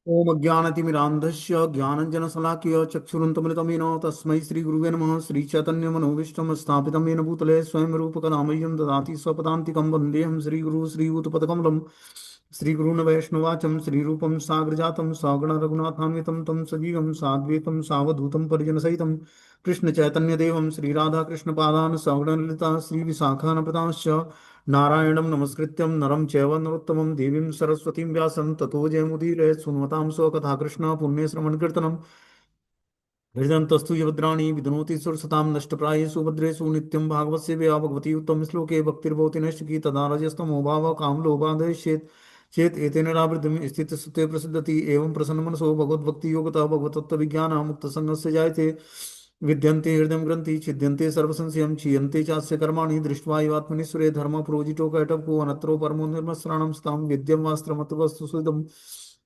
ओम अज्ञानतिमिरान्धस्य ज्ञानञ्जनशलाकया चक्षुरुन्मिलितं येन तस्मै श्रीगुरुवे नमः। श्रीचैतन्यमनोभीष्टं स्थापितं येन भूतले स्वयं रूपकदा मह्यं ददाति स्वपदान्तिकं वन्देऽहं श्रीगुरुः श्रीयुतपदकमलं। श्रीगुरून् वैष्णवाचं श्रीरूपं साग्रजातं सगण रघुनाथान्वितं तं सजीवं साद्वैतं सावधूतं परिजनसहितं कृष्णचैतन्यदेवं श्रीराधाकृष्णपादान् सगणललिता श्रीविशाखान्वितांश्च नारायणं नमस्कृत्यं नरं चैव नरोत्तमं देवीं सरस्वतीं व्यासं ततो जयमुदीरये सुन्वतां स्वकथा कृष्ण पुण्यश्रवणकीर्तनं हृदयन्तस्तु यभद्राणि विधनोति सुरसतां नष्टप्रायेषु भद्रेषु नित्यं भागवतस्य सेवया भगवती उत्तम श्लोके भक्तिर्भवति नश्चिकी तदा रजस्तमो भावः कामलोभादयश्चेत् चेत एतेन रावृद्धिं स्थितसुते प्रसिद्धति एवं प्रसन्नमनसो भगवद्भक्ति योगतः भगवतत्त्वविज्ञानः मुक्तसङ्गस्य जायते विद्यन्ते हृदय ग्रन्थि छिद्यन्ते सर्वसंशयं क्षीयन्ते चास्य कर्माणि दृष्ट्वा एवात्मनीश्वरे धर्मप्रोजितो कैटभको अनत्रो परमो निर्मस्राणं स्तां विद्यं वास्त्रमतवस्तु सुदं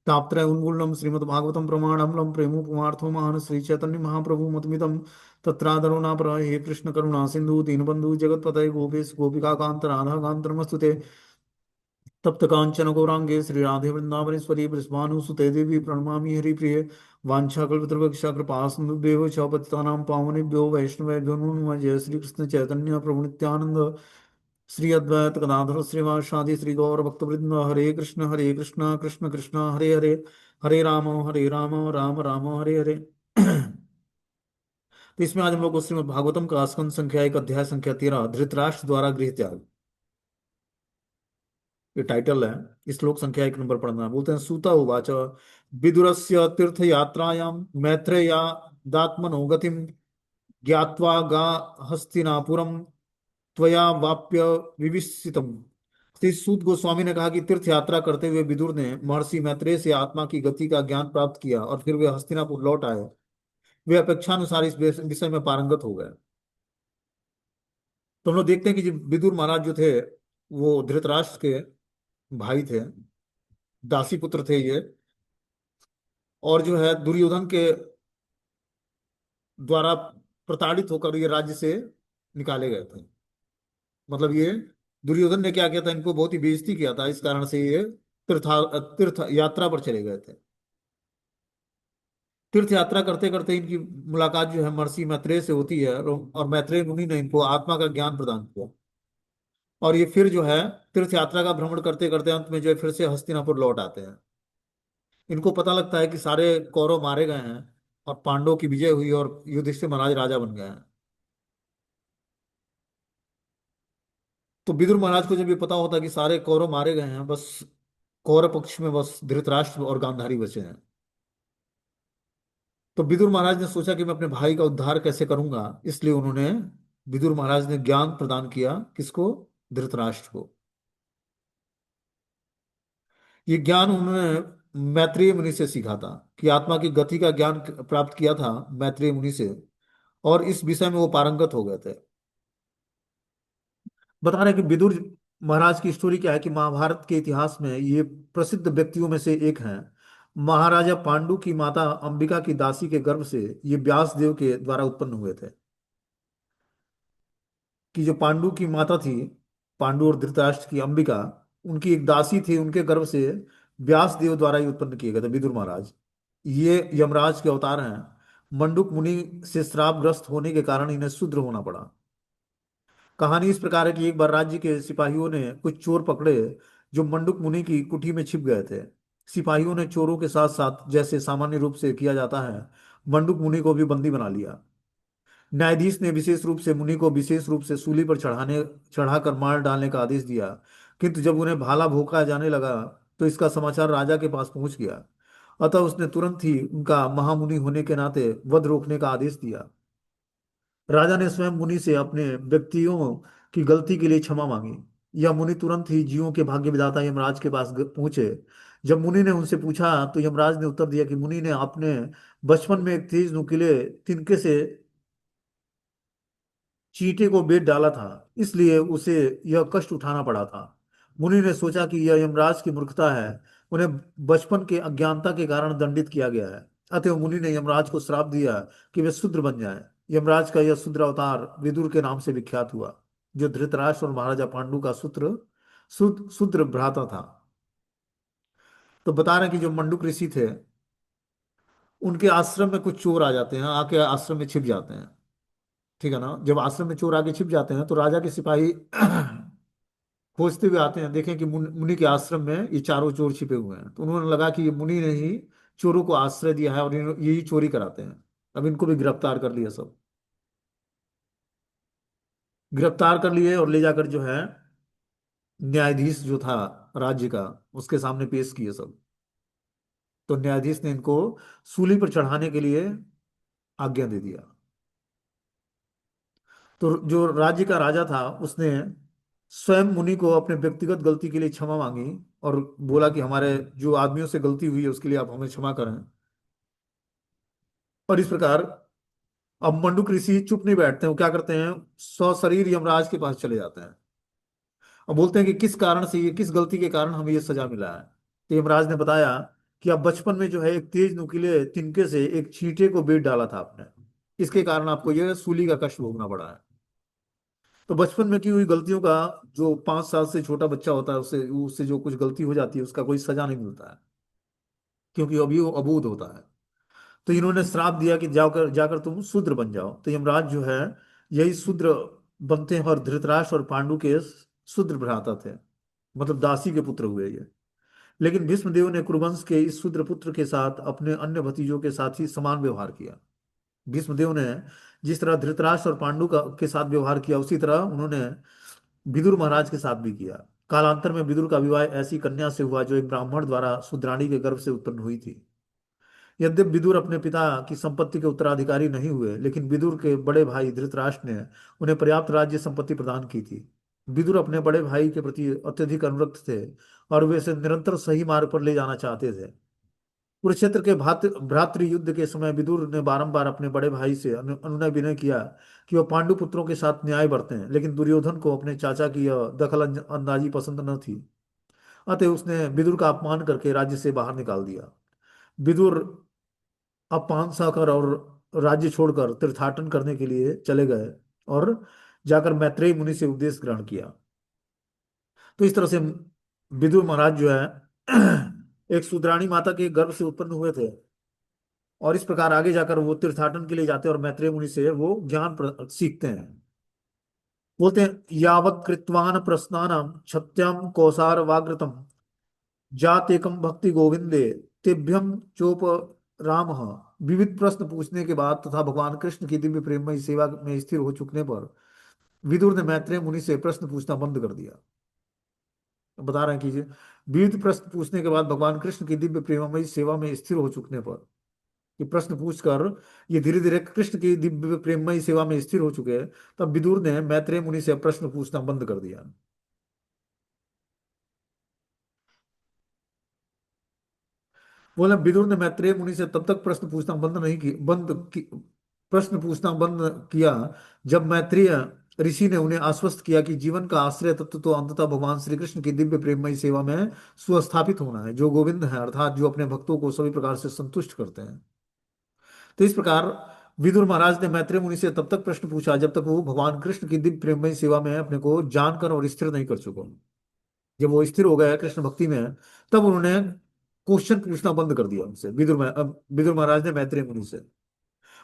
तापत्रय उन्मूलनं श्रीमद्भागवतं प्रमाणमलं प्रेमोपमार्थो महान् श्रीचैतन्य महाप्रभु मतमिदं तत्रादरो नापर हे कृष्ण करुणा सिंधु दीनबंधु जगत्पतये गोपेश गोपिका कांत राधा कांत नमस्तुते तप्त कांचन गौरांगे श्री राधे वृंदावनेश्वरी वृषभानुसुते देवी प्रणमामि हरिप्रिये वाञ्छाकल्पतरुभ्यश्च कृपा सिन्धुभ्यो च पतितानां पावनेभ्यो वैष्णवेभ्यो नमो नमः। जय श्री कृष्ण चैतन्य प्रभु नित्यानंद श्री अद्वैत गदाधर श्रीवासादि श्री गौर भक्तवृंद हरे कृष्ण कृष्ण कृष्ण हरे हरे हरे राम राम राम हरे हरे। तो इसमें आज हम लोग को श्रीमद् भागवतम का स्कंद संख्या एक अध्याय संख्या 13 धृतराष्ट्र द्वारा गृह त्याग, ये टाइटल है। इस श्लोक संख्या एक नंबर पढ़ना। बोलते हैं सूता उवाच विदुरस्य तीर्थयात्रायां मैत्रेया दात्मनो गतिम ज्ञात्वा गा हस्तिनापुरम त्वया वाप्य विविसितम। श्री सूत गोस्वामी ने कहा कि तीर्थ यात्रा करते हुए विदुर ने महर्षि मैत्रेय से आत्मा की गति का ज्ञान प्राप्त किया और फिर वे हस्तिनापुर लौट आए। वे अपेक्षानुसार इस विषय में पारंगत हो गए। तो हम लोग देखते हैं कि जो विदुर महाराज जो थे वो धृतराष्ट्र के भाई थे, दासी पुत्र थे ये, और जो है दुर्योधन के द्वारा प्रताड़ित होकर ये राज्य से निकाले गए थे। मतलब ये दुर्योधन ने क्या किया था, इनको बहुत ही बेइज्जती किया था, इस कारण से ये तीर्थ यात्रा पर चले गए थे। तीर्थ यात्रा करते करते इनकी मुलाकात जो है महर्षि मैत्रेय से होती है और मैत्रेय मुनि ने इनको आत्मा का ज्ञान प्रदान किया। और ये फिर जो है तीर्थ यात्रा का भ्रमण करते करते अंत में जो है फिर से हस्तिनापुर लौट आते हैं। इनको पता लगता है कि सारे कौरव मारे गए हैं और पांडवों की विजय हुई और युधिष्ठिर महाराज राजा बन गए हैं। तो विदुर महाराज को जब ये पता होता है कि सारे कौरव मारे गए हैं, बस कौरव पक्ष में बस धृतराष्ट्र और गांधारी बचे हैं, तो विदुर महाराज ने सोचा कि मैं अपने भाई का उद्धार कैसे करूंगा। इसलिए उन्होंने, विदुर महाराज ने ज्ञान प्रदान किया किसको? धृतराष्ट्र को। ये ज्ञान उन्होंने मैत्रेय मुनि से सीखा था, कि आत्मा की गति का ज्ञान प्राप्त किया था मैत्रेय मुनि से, और इस विषय में वो पारंगत हो गए थे। बता रहे कि विदुर महाराज की स्टोरी क्या है कि महाभारत के इतिहास में ये प्रसिद्ध व्यक्तियों में से एक हैं। महाराजा पांडु की माता अंबिका की दासी के गर्भ से ये व्यास देव के द्वारा उत्पन्न हुए थे। कि जो पांडु की माता थी, पांडु और धृतराष्ट्र की अंबिका, उनकी एक दासी थी, उनके गर्भ से व्यास देव द्वारा ही उत्पन्न किए गए थे विदुर महाराज। ये यमराज के अवतार हैं। मंडूक मुनि से श्रापग्रस्त होने के कारण इन्हें शूद्र होना पड़ा। कहानी इस प्रकार है कि एक बार राज्य के सिपाहियों ने कुछ चोर पकड़े जो मंडूक मुनि की कुटी में छिप गए थे। सिपाहियों ने चोरों के साथ साथ, जैसे सामान्य रूप से किया जाता है, मंडूक मुनि को भी बंदी बना लिया। न्यायाधीश ने विशेष रूप से मुनि को विशेष रूप से सूली पर चढ़ाकर मार डालने का आदेश दिया। किंतु जब उन्हें भाला भोंका जाने लगा तो इसका समाचार राजा के पास पहुंच गया। अतः उसने तुरंत ही उनका महामुनि होने के नाते वध रोकने का आदेश दिया। राजा ने स्वयं मुनि से अपने व्यक्तियों की गलती के लिए क्षमा मांगी। यह मुनि तुरंत ही जीवों के भाग्य विधाता यमराज के पास पहुंचे। जब मुनि ने उनसे पूछा तो यमराज ने उत्तर दिया कि मुनि ने अपने बचपन में एक तेज नुकीले तिनके से चींटी को बेच डाला था, इसलिए उसे यह कष्ट उठाना पड़ा था। मुनि ने सोचा कि यह यमराज की मूर्खता है, उन्हें बचपन के अज्ञानता के कारण दंडित किया गया है। अतः मुनि ने यमराज को श्राप दिया कि वे शूद्र बन जाएं। यमराज का यह शूद्र अवतार विदुर के नाम से विख्यात हुआ, जो धृतराष्ट्र और महाराजा पांडु का शूद्र भ्राता था। तो बता रहे हैं कि जो मंडूक ऋषि थे, उनके आश्रम में कुछ चोर आ जाते हैं, आके आश्रम में छिप जाते हैं। ठीक है ना। जब आश्रम में चोर आके छिप जाते हैं तो राजा के सिपाही खोजते हुए आते हैं, देखें कि मुनि के आश्रम में ये चारों चोर छिपे हुए हैं। तो उन्होंने लगा कि ये मुनि ने ही चोरों को आश्रय दिया है और यही चोरी कराते हैं। अब इनको भी गिरफ्तार कर लिया सब। गिरफ्तार कर लिए और ले जाकर जो है न्यायाधीश जो था राज्य का, उसके सामने पेश किए सब। तो न्यायाधीश ने इनको सूली पर चढ़ाने के लिए आज्ञा दे दिया। तो जो राज्य का राजा था उसने स्वयं मुनि को अपने व्यक्तिगत गलती के लिए क्षमा मांगी और बोला कि हमारे जो आदमियों से गलती हुई है उसके लिए आप हमें क्षमा करें। और इस प्रकार अब मंडूक ऋषि चुप नहीं बैठते हैं, वो क्या करते हैं, सशरीर यमराज के पास चले जाते हैं और बोलते हैं कि किस कारण से, ये किस गलती के कारण हमें ये सजा मिला है। तो यमराज ने बताया कि अब बचपन में जो है एक तेज नुकीले तिनके से एक चींटे को बेच डाला था आपने, इसके कारण आपको यह सूली का कष्ट भोगना पड़ा है। तो बचपन में की हुई गलतियों का, जो 5 साल से छोटा बच्चा होता है उससे उससे जो कुछ गलती हो जाती है उसका कोई सजा नहीं मिलता है, क्योंकि अभी वो अबूझ होता है। तो इन्होंने श्राप दिया कि जाकर जाकर तुम शूद्र बन जाओ। तो यमराज जो है यही शूद्र बनते हैं और धृतराष्ट्र और पांडु के शूद्र भ्राता थे, मतलब दासी के पुत्र हुए ये। लेकिन भीष्मदेव ने कुरुवंश के इस शूद्र पुत्र के साथ अपने अन्य भतीजों के साथ ही समान व्यवहार किया। भीष्मदेव ने जिस तरह धृतराष्ट्र और पांडु का के साथ व्यवहार किया उसी तरह उन्होंने विदुर महाराज के साथ भी किया। कालांतर में विदुर का विवाह ऐसी कन्या से हुआ जो एक ब्राह्मण द्वारा शूद्राणी के गर्भ से उत्पन्न हुई थी। यद्यपि विदुर अपने पिता की संपत्ति के उत्तराधिकारी नहीं हुए, लेकिन विदुर के बड़े भाई धृतराष्ट्र ने उन्हें पर्याप्त राज्य संपत्ति प्रदान की थी। विदुर अपने बड़े भाई के प्रति अत्यधिक अनुरक्त थे और वे इसे निरंतर सही मार्ग पर ले जाना चाहते थे। कुरुक्षेत्र के भ्रातृ युद्ध के समय विदुर ने बारंबार अपने बड़े भाई से अनुनय विनय किया कि वह पांडु पुत्रों के साथ न्याय बरतें, लेकिन दुर्योधन को अपने चाचा की यह दखल अंदाजी पसंद न थी। अतः उसने विदुर का अपमान करके राज्य से बाहर निकाल दिया। विदुर अब 5 साकर और राज्य छोड़कर तीर्थाटन करने के लिए चले गए और जाकर मैत्रेय मुनि से उपदेश ग्रहण किया। तो इस तरह से विदुर महाराज जो है एक शूद्राणी माता के गर्भ से उत्पन्न हुए थे और इस प्रकार आगे जाकर वो तीर्थाटन के लिए जाते हैं और मैत्रेय मुनि से वो ज्ञान सीखते हैं। बोलते हैं यावत् कृत्वान प्रश्नानम क्षत्यम कौसार वाग्रतम जातेकम भक्ति गोविंदे तेभ्यम चोप राम। विविध प्रश्न पूछने के बाद तथा भगवान कृष्ण की दिव्य प्रेममयी सेवा में स्थिर हो चुकने पर विदुर ने मैत्रेय मुनि से प्रश्न पूछना बंद कर दिया। बता रहे हैं कीजिए, विविध प्रश्न पूछने के बाद भगवान कृष्ण की दिव्य प्रेममयी सेवा में स्थिर हो चुकने पर, ये प्रश्न पूछकर ये धीरे धीरे कृष्ण की दिव्य प्रेममयी सेवा में स्थिर हो चुके हैं, तब विदुर ने मैत्रेय मुनि से प्रश्न पूछना बंद कर दिया। बोले विदुर ने मैत्रेय मुनि से तब तक प्रश्न पूछना प्रश्न पूछना बंद किया जब मैत्रेय ऋषि ने उन्हें आश्वस्त किया कि जीवन का आश्रय तत्व तो अंततः भगवान श्री कृष्ण की दिव्य प्रेममयी सेवा में सुस्थापित होना है, जो गोविंद है, अर्थात जो अपने भक्तों को सभी प्रकार से संतुष्ट करते हैं। तो इस प्रकार विदुर महाराज ने मैत्रेय मुनि से तब तक प्रश्न पूछा जब तक वो भगवान कृष्ण की दिव्य प्रेममयी सेवा में अपने को जानकर और स्थिर नहीं कर चुके। जब वो स्थिर हो गए कृष्ण भक्ति में, तब उन्होंने क्वेश्चन पूछना बंद कर दिया उनसे, विदुर महाराज ने मैत्रेय मुनि से।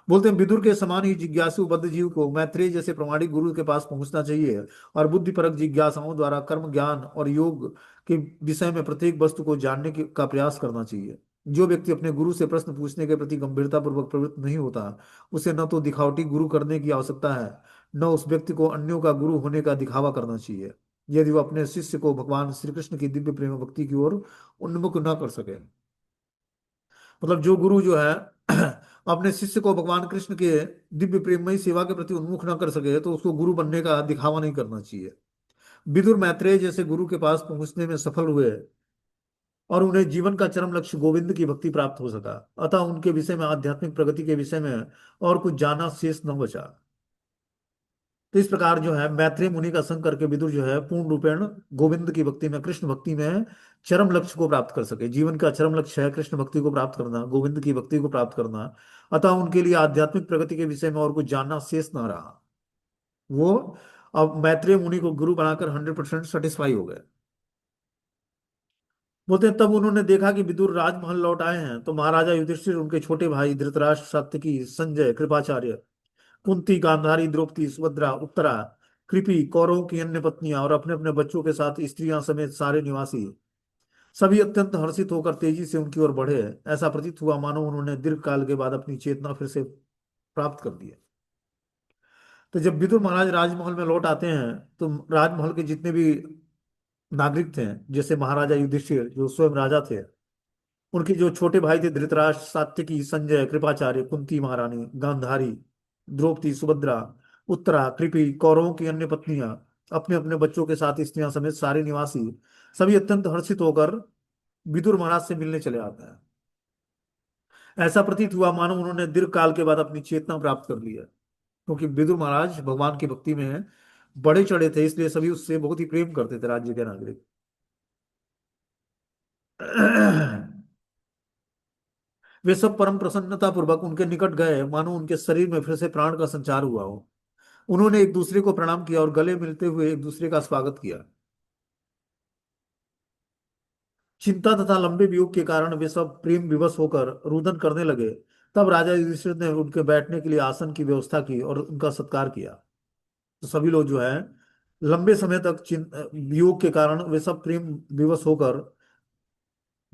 बोलते हैं विदुर के समान ही जिज्ञासु बद्ध जीव को मैत्रेय जैसे प्रमाणिक गुरु के पास पहुंचना चाहिए और बुद्धिपरक जिज्ञासाओं द्वारा कर्म ज्ञान और योग के विषय में प्रत्येक वस्तु को जानने का प्रयास करना चाहिए। जो व्यक्ति अपने गुरु से प्रश्न पूछने के प्रति गंभीरता पूर्वक प्रवृत्त नहीं होता, उसे न तो दिखावटी गुरु करने की आवश्यकता है, न उस व्यक्ति को अन्यों का गुरु होने का दिखावा करना चाहिए, यदि वह अपने शिष्य को भगवान श्री कृष्ण की दिव्य प्रेम भक्ति की ओर उन्मुख न कर सके। मतलब जो गुरु जो है अपने शिष्य को भगवान कृष्ण के दिव्य प्रेममयी सेवा के प्रति उन्मुख न कर सके तो उसको गुरु बनने का दिखावा नहीं करना चाहिए। विदुर मैत्रेय जैसे गुरु के पास पहुंचने में सफल हुए और उन्हें जीवन का चरम लक्ष्य गोविंद की भक्ति प्राप्त हो सका। अतः उनके विषय में, आध्यात्मिक प्रगति के विषय में और कुछ जाना शेष न बचा। तो इस प्रकार जो है मैत्रेय मुनि का संग करके विदुर जो है पूर्ण रूपेण गोविंद की भक्ति में, कृष्ण भक्ति में चरम लक्ष्य को प्राप्त कर सके। जीवन का चरम लक्ष्य है कृष्ण भक्ति को प्राप्त करना, गोविंद की भक्ति को प्राप्त करना। अतः उनके लिए आध्यात्मिक प्रगति के विषय में और कुछ जानना शेष न रहा। वो अब मैत्रेय मुनि को गुरु बनाकर 100% सेटिस्फाई हो गए। बोलते हैं तब उन्होंने देखा कि विदुर राजमहल लौट आए हैं, तो महाराजा युधिष्ठिर, उनके छोटे भाई धृतराष्ट्र, सात्यकी, संजय, कृपाचार्य, कुंती, गांधारी, द्रौपदी, सुभद्रा, उत्तरा, कृपि, कौरवों की अन्य पत्नियां और अपने अपने बच्चों के साथ स्त्रियां समेत सारे निवासी सभी अत्यंत हर्षित होकर तेजी से उनकी ओर बढ़े। ऐसा प्रतीत हुआ मानो उन्होंने दीर्घ काल के बाद अपनी चेतना फिर से प्राप्त कर ली है। तो जब विदुर महाराज राजमहल में लौट आते हैं, तो राजमहल के जितने भी नागरिक थे, जैसे महाराजा युधिष्ठिर जो स्वयं राजा थे, उनके जो छोटे भाई थे धृतराष्ट्र, सात्यकी, संजय, कृपाचार्य, कुंती महारानी, गांधारी, द्रौपदी, सुभद्रा, उत्तरा, कृपि, कौरवों की अन्य पत्नियां, अपने अपने बच्चों के साथ स्त्रियां समेत सारे निवासी सभी अत्यंत हर्षित होकर विदुर महाराज से मिलने चले आते हैं। ऐसा प्रतीत हुआ मानो उन्होंने दीर्घ काल के बाद अपनी चेतना प्राप्त कर ली है, क्योंकि विदुर महाराज भगवान की भक्ति में बड़े चढ़े थे, इसलिए सभी उससे बहुत ही प्रेम करते थे, राज्य के नागरिक। वे सब परम प्रसन्नता पूर्वक उनके निकट गए, मानो उनके शरीर में फिर से प्राण का संचार हुआ हो। उन्होंने एक दूसरे को प्रणाम किया और गले मिलते हुए एक दूसरे का स्वागत किया। चिंता तथा लंबे वियोग के कारण वे सब प्रेम विवश होकर रुदन करने लगे। तब राजा युधिष्ठिर ने उनके बैठने के लिए आसन की व्यवस्था की और उनका सत्कार किया। तो सभी लोग जो है लंबे समय तक वियोग के कारण वे सब प्रेम विवश होकर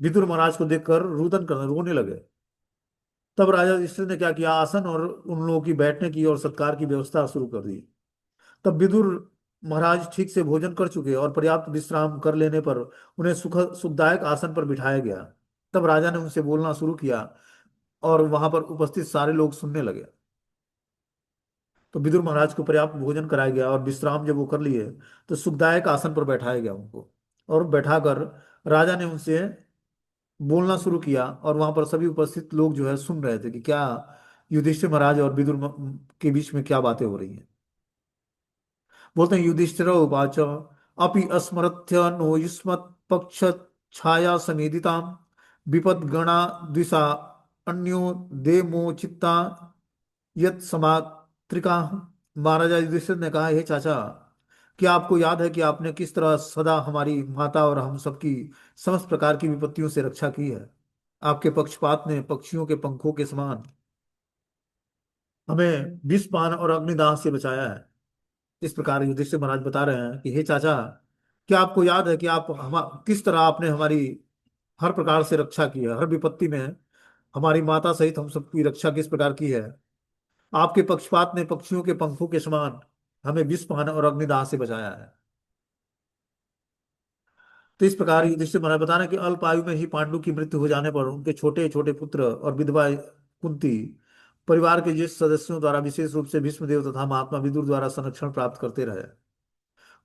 विदुर महाराज को देखकर रुदन करने रोने लगे। तब राजा युधिष्ठिर ने क्या किया, आसन और उन लोगों की बैठने की और सत्कार की व्यवस्था शुरू कर दी। तब विदुर महाराज ठीक से भोजन कर चुके और पर्याप्त विश्राम कर लेने पर उन्हें सुखदायक आसन पर बिठाया गया। तब राजा ने उनसे बोलना शुरू किया और वहां पर उपस्थित सारे लोग सुनने लगे। तो विदुर महाराज को पर्याप्त भोजन कराया गया और विश्राम जब वो कर लिए, तो सुखदायक आसन पर बैठाया गया उनको, और बैठाकर राजा ने उनसे बोलना शुरू किया। और वहां पर सभी उपस्थित लोग जो है सुन रहे थे कि क्या युधिष्ठिर महाराज और के बीच में क्या बातें हो रही हैं। बोलते हैं युधिष्ठिर उवाच अपि अस्मरथ्य नो युष्मत् पक्ष छाया समेधिताम विपद्गणा द्विषा अन्यो देमो चित्ता यत् समात्रिका। महाराजा युधिष्ठिर ने कहा, हे चाचा, क्या आपको याद है कि आपने किस तरह सदा हमारी माता और हम सबकी समस्त प्रकार की विपत्तियों से रक्षा की है। आपके पक्षपात ने पक्षियों के पंखों के समान हमें विषपान और अग्निदाह से बचाया है। इस प्रकार युधिष्ठिर महाराज बता रहे हैं कि हे चाचा, क्या आपको याद है कि आप हम किस तरह आपने हमारी हर प्रकार से रक्षा की है, हर विपत्ति में हमारी माता सहित हम सबकी रक्षा किस प्रकार की है। आपके पक्षपात ने पक्षियों के पंखों के समान हमें विषपान और अग्निदाह से बचाया है। तो इस प्रकार युधिष्ठिर महाराज बता रहे हैं कि अल्प आयु में ही पांडु की मृत्यु हो जाने पर उनके छोटे छोटे पुत्र और विधवा कुंती परिवार के ज्येष्ठ सदस्यों द्वारा, विशेष रूप से भीष्मदेव तथा महात्मा विदुर द्वारा संरक्षण प्राप्त करते रहे।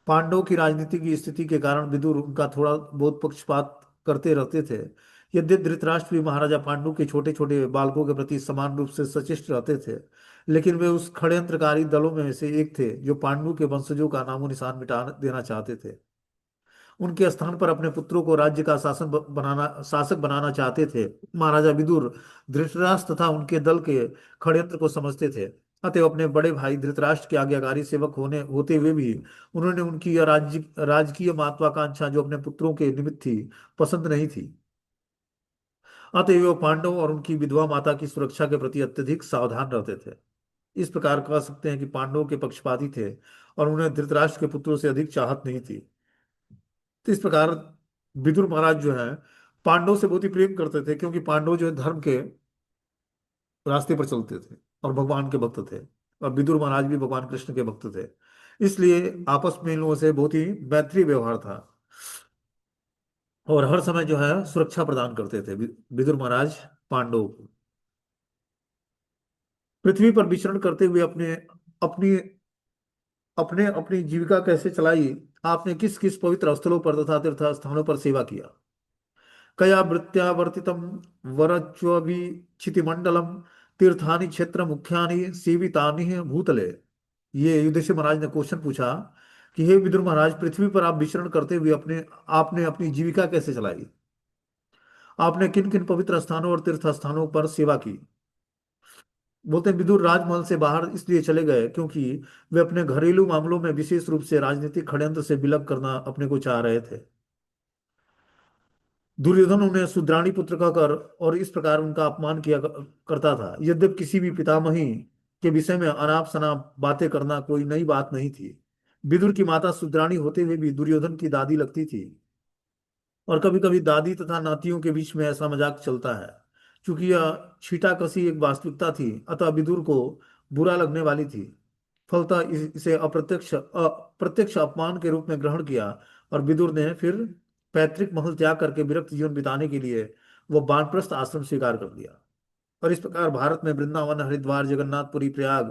पांडवों की राजनीति की स्थिति के कारण विदुर उनका थोड़ा बहुत पक्षपात करते रहते थे। यद्यपि धृतराष्ट्र भी महाराजा पांडु के छोटे छोटे बालकों के प्रति समान रूप से सचेष्ट रहते थे, लेकिन वे उस षड्यंत्रकारी दलों में से एक थे जो पांडु के वंशजों का नामो निशान मिटा देना चाहते थे। उनके स्थान पर अपने पुत्रों को राज्य का शासक बनाना चाहते थे। महाराजा विदुर धृतराष्ट्र तथा उनके दल के षड्यंत्र को समझते थे। अतएव अपने बड़े भाई धृतराष्ट्र के आज्ञाकारी सेवक होते हुए भी उन्होंने उनकी यह राजकीय महत्वाकांक्षा जो अपने पुत्रों के निमित्त थी, पसंद नहीं थी। अतएव वे पांडव और उनकी विधवा माता की सुरक्षा के प्रति अत्यधिक सावधान रहते थे। इस प्रकार कह सकते हैं कि पांडवों के पक्षपाती थे और उन्हें धृतराष्ट्र के पुत्रों से अधिक चाहत नहीं थी। तो इस प्रकार विदुर महाराज जो है पांडव से बहुत ही प्रेम करते थे, क्योंकि पांडव जो है धर्म के रास्ते पर चलते थे और भगवान के भक्त थे, और विदुर महाराज भी भगवान कृष्ण के भक्त थे। इसलिए आपस में इन लोगों से बहुत ही मैत्री व्यवहार था और हर समय जो है सुरक्षा प्रदान करते थे विदुर महाराज पांडवों को। पृथ्वी पर विचरण करते हुए अपने अपनी अपने अपनी जीविका कैसे चलाई, आपने किस किस पवित्र स्थलों पर तथा तीर्थ स्थानों पर सेवा किया। कया वृत्त्यावर्तितं वरच्वभिक्षितिमण्डलं तीर्थानि क्षेत्र मुख्यानि सेवितानि भूतले। ये युधिष्ठिर महाराज ने क्वेश्चन पूछा कि हे विदुर महाराज, पृथ्वी पर आप विचरण करते हुए अपने आपने अपनी जीविका कैसे चलाई। आपने किन किन पवित्र स्थानों और तीर्थ स्थानों पर सेवा की। बोलते हैं विदुर राजमहल से बाहर इसलिए चले गए क्योंकि वे अपने घरेलू मामलों में विशेष रूप से राजनीतिक षड्यंत्र से विलग करना अपने को चाह रहे थे। दुर्योधन उन्हें शुद्राणी पुत्र कहकर और इस प्रकार उनका अपमान किया करता था। यद्यपि किसी भी पितामही के विषय में अनाप शनाप बातें करना कोई नई बात नहीं थी। विदुर की माता शुद्राणी होते हुए भी दुर्योधन की दादी लगती थी, और कभी कभी दादी तथा नातियों के बीच में ऐसा मजाक चलता है। चूंकि यह छीटाकसी एक वास्तविकता थी, अतः विदुर को बुरा लगने वाली थी। फलतः इसे अप्रत्यक्ष अपमान के रूप में ग्रहण किया, और विदुर ने फिर पैतृक महल त्याग करके विरक्त जीवन बिताने के लिए वह वानप्रस्थ आश्रम स्वीकार कर लिया। और इस प्रकार भारत में वृंदावन, हरिद्वार, जगन्नाथपुरी, प्रयाग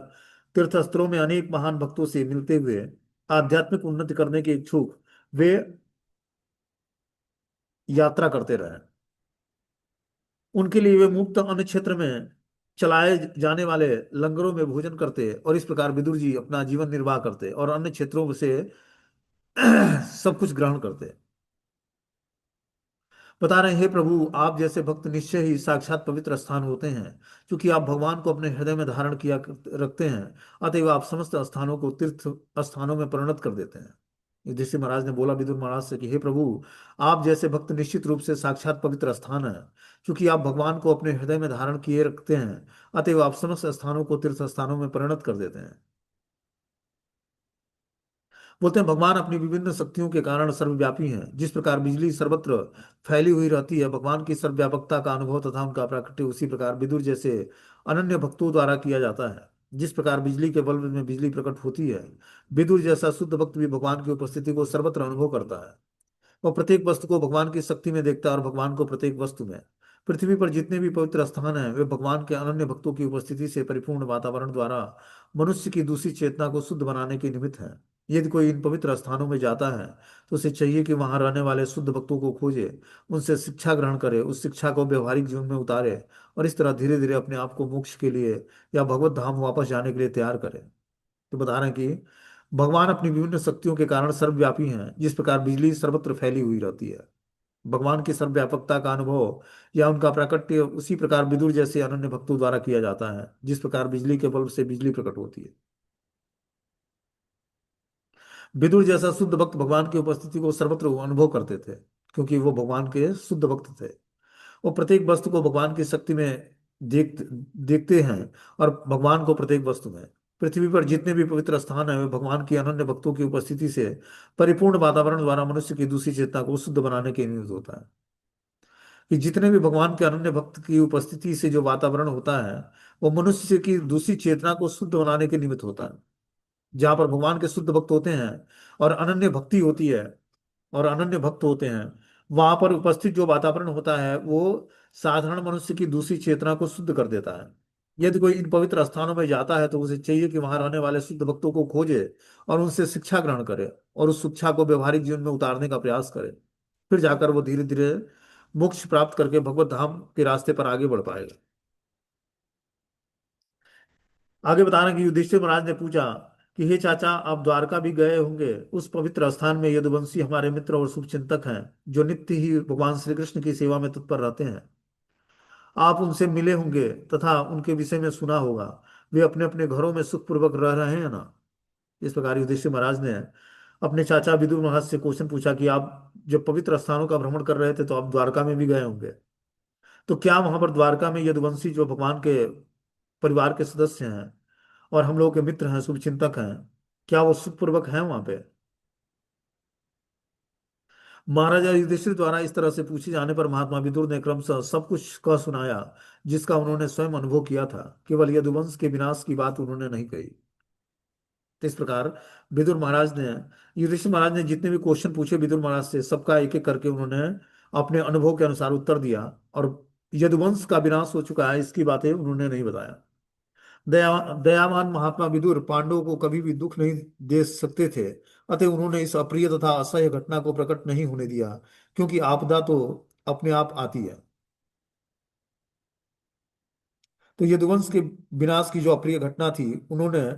तीर्थ स्थलों में अनेक महान भक्तों से मिलते हुए आध्यात्मिक उन्नति करने के इच्छुक वे यात्रा करते रहे। उनके लिए वे मुक्त अन्य क्षेत्र में चलाए जाने वाले लंगरों में भोजन करते, और इस प्रकार विदुर जी अपना जीवन निर्वाह करते और अन्य क्षेत्रों से सब कुछ ग्रहण करते। बता रहे हैं, हे प्रभु, आप जैसे भक्त निश्चय ही साक्षात पवित्र स्थान होते हैं। क्योंकि आप भगवान को अपने हृदय में धारण किया रखते हैं, अतएव आप समस्त स्थानों को तीर्थ स्थानों में परिणत कर देते हैं। युधिष्ठिर महाराज ने बोला विदुर महाराज से कि हे प्रभु, आप जैसे भक्त निश्चित रूप से साक्षात पवित्र स्थान है। क्योंकि आप भगवान को अपने हृदय में धारण किए रखते हैं, अतएव आप समस्त स्थानों को तीर्थ स्थानों में परिणत कर देते हैं। बोलते हैं भगवान अपनी विभिन्न शक्तियों के कारण सर्वव्यापी हैं। जिस प्रकार बिजली सर्वत्र फैली हुई रहती है, भगवान की सर्वव्यापकता का अनुभव तथा उनका प्राकट्य उसी प्रकार विदुर जैसे अनन्य भक्तों द्वारा किया जाता है। जिस प्रकार बिजली के बल्ब में बिजली प्रकट होती है, विदुर जैसा शुद्ध भक्त भी भगवान की उपस्थिति को सर्वत्र अनुभव करता है। वह प्रत्येक वस्तु को भगवान की शक्ति में देखता है, और भगवान को प्रत्येक वस्तु में। पृथ्वी पर जितने भी पवित्र स्थान हैं, वे भगवान के अनन्य भक्तों की उपस्थिति से परिपूर्ण वातावरण द्वारा मनुष्य की दूसरी चेतना को शुद्ध बनाने के निमित्त हैं। यदि कोई इन पवित्र स्थानों में जाता है, तो उसे चाहिए कि वहां रहने वाले शुद्ध भक्तों को खोजे, उनसे शिक्षा ग्रहण करे, उस शिक्षा को व्यवहारिक जीवन में उतारे, और इस तरह धीरे धीरे अपने आप को मोक्ष के लिए या भगवत धाम वापस जाने के लिए तैयार करे। तो बता रहे हैं कि भगवान अपनी विभिन्न शक्तियों के कारण सर्वव्यापी हैं। जिस प्रकार बिजली सर्वत्र फैली हुई रहती है, भगवान की सर्वव्यापकता का अनुभव या उनका प्राकट्य उसी प्रकार विदुर जैसे अनन्य भक्तों द्वारा किया जाता है। जिस प्रकार बिजली के बल्ब से बिजली प्रकट होती है, विदुर जैसा शुद्ध भक्त भगवान की उपस्थिति को सर्वत्र अनुभव करते थे, क्योंकि वो भगवान के शुद्ध भक्त थे। वो प्रत्येक वस्तु को भगवान की शक्ति में देखते हैं, और भगवान को प्रत्येक वस्तु में। पृथ्वी पर जितने भी पवित्र स्थान है, वे भगवान की अनन्य भक्तों की उपस्थिति से परिपूर्ण वातावरण द्वारा मनुष्य की दूसरी चेतना को शुद्ध बनाने के निमित्त होता है। कि जितने भी भगवान के अनन्य भक्त की उपस्थिति से जो वातावरण होता है, वो मनुष्य की दूसरी चेतना को शुद्ध बनाने के निमित्त होता है। जहाँ पर भगवान के शुद्ध भक्त होते हैं और अनन्य भक्ति होती है और अनन्य भक्त होते हैं, वहां पर उपस्थित जो वातावरण होता है वो साधारण मनुष्य की दूसरी चेतना को शुद्ध कर देता है। यदि कोई इन पवित्र स्थानों में जाता है, तो उसे चाहिए कि वहां रहने वाले शुद्ध भक्तों को खोजे और उनसे शिक्षा ग्रहण करे, और उस शिक्षा को व्यवहारिक जीवन में उतारने का प्रयास करे। फिर जाकर वो धीरे धीरे मोक्ष प्राप्त करके भगवत धाम के रास्ते पर आगे बढ़ पाएगा। आगे बता रहे हैं कि युधिष्ठिर महाराज ने पूछा कि हे चाचा, आप द्वारका भी गए होंगे। उस पवित्र स्थान में यदुवंशी हमारे मित्र और शुभचिंतक हैं, जो नित्य ही भगवान श्री कृष्ण की सेवा में तत्पर रहते हैं। आप उनसे मिले होंगे तथा उनके विषय में सुना होगा। वे अपने अपने घरों में सुखपूर्वक रह रहे हैं ना। इस प्रकार युधिष्ठिर महाराज ने अपने चाचा विदुर महाराज से क्वेश्चन पूछा कि आप जब पवित्र स्थानों का भ्रमण कर रहे थे, तो आप द्वारका में भी गए होंगे। तो क्या वहां पर द्वारका में यदुवंशी जो भगवान के परिवार के सदस्य हैं और हम लोगों के मित्र हैं, शुभचिंतक हैं, क्या वो सुखपूर्वक हैं वहां पे? महाराजा युधिष्ठिर द्वारा इस तरह से पूछे जाने पर महात्मा विदुर ने क्रमशः सब कुछ कह सुनाया, जिसका उन्होंने स्वयं अनुभव किया था। केवल यदुवंश के विनाश की बात उन्होंने नहीं कही। तो इस प्रकार विदुर महाराज ने युधिष्ठिर महाराज ने जितने भी क्वेश्चन पूछे विदुर महाराज से, सबका एक एक करके उन्होंने अपने अनुभव के अनुसार उत्तर दिया, और यदुवंश का विनाश हो चुका है इसकी बातें उन्होंने नहीं बताया। दयावान महात्मा विदुर पांडवों को कभी भी दुख नहीं दे सकते थे, अतः उन्होंने इस अप्रिय तथा असह्य घटना को प्रकट नहीं होने दिया, क्योंकि आपदा तो अपने आप आती है। तो यदुवंश के विनाश की जो अप्रिय घटना थी, उन्होंने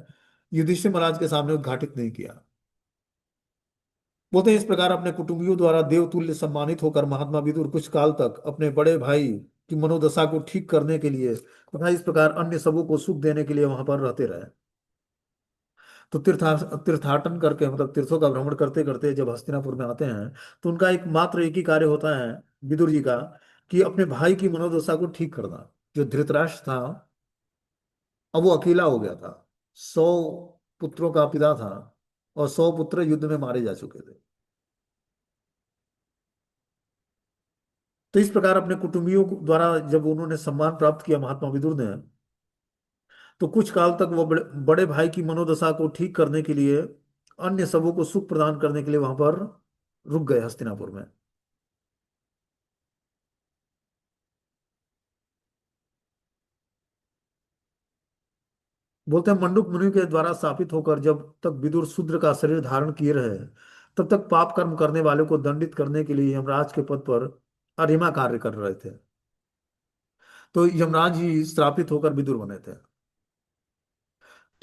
युधिष्ठिर महाराज के सामने उद्घाटित नहीं किया। बोलते हैं इस प्रकार अपने कुटुंबियों द्वारा देवतुल्य सम्मानित होकर महात्मा विदुर कुछ काल तक अपने बड़े भाई की मनोदशा को ठीक करने के लिए तथा इस प्रकार अन्य सबों को सुख देने के लिए वहां पर रहते रहे। तो तीर्थाटन करके, मतलब तीर्थों का भ्रमण करते करते जब हस्तिनापुर में आते हैं, तो उनका एक मात्र एक ही कार्य होता है, विदुर जी का, कि अपने भाई की मनोदशा को ठीक करना। जो धृतराष्ट्र था, अब वो अकेला हो गया था। 100 पुत्रों का पिता था, और 100 पुत्र युद्ध में मारे जा चुके थे। तो इस प्रकार अपने द्वारा जब उन्होंने सम्मान प्राप्त किया, महात्मा विदुर ने, तो कुछ काल तक वो बड़े बड़े भाई की मनोदशा को ठीक करने के लिए, अन्य सबों को सुख प्रदान करने के लिए वहां पर रुक गए हस्तिनापुर में। बोलते हैं मंडूक मुनि के द्वारा स्थापित होकर जब तक विदुर शूद्र का शरीर धारण किए रहे, तब तक पाप कर्म करने वालों को दंडित करने के लिए यमराज के पद पर अरिमा कार्य कर रहे थे। तो यमराज ही श्रापित होकर विदुर बने थे।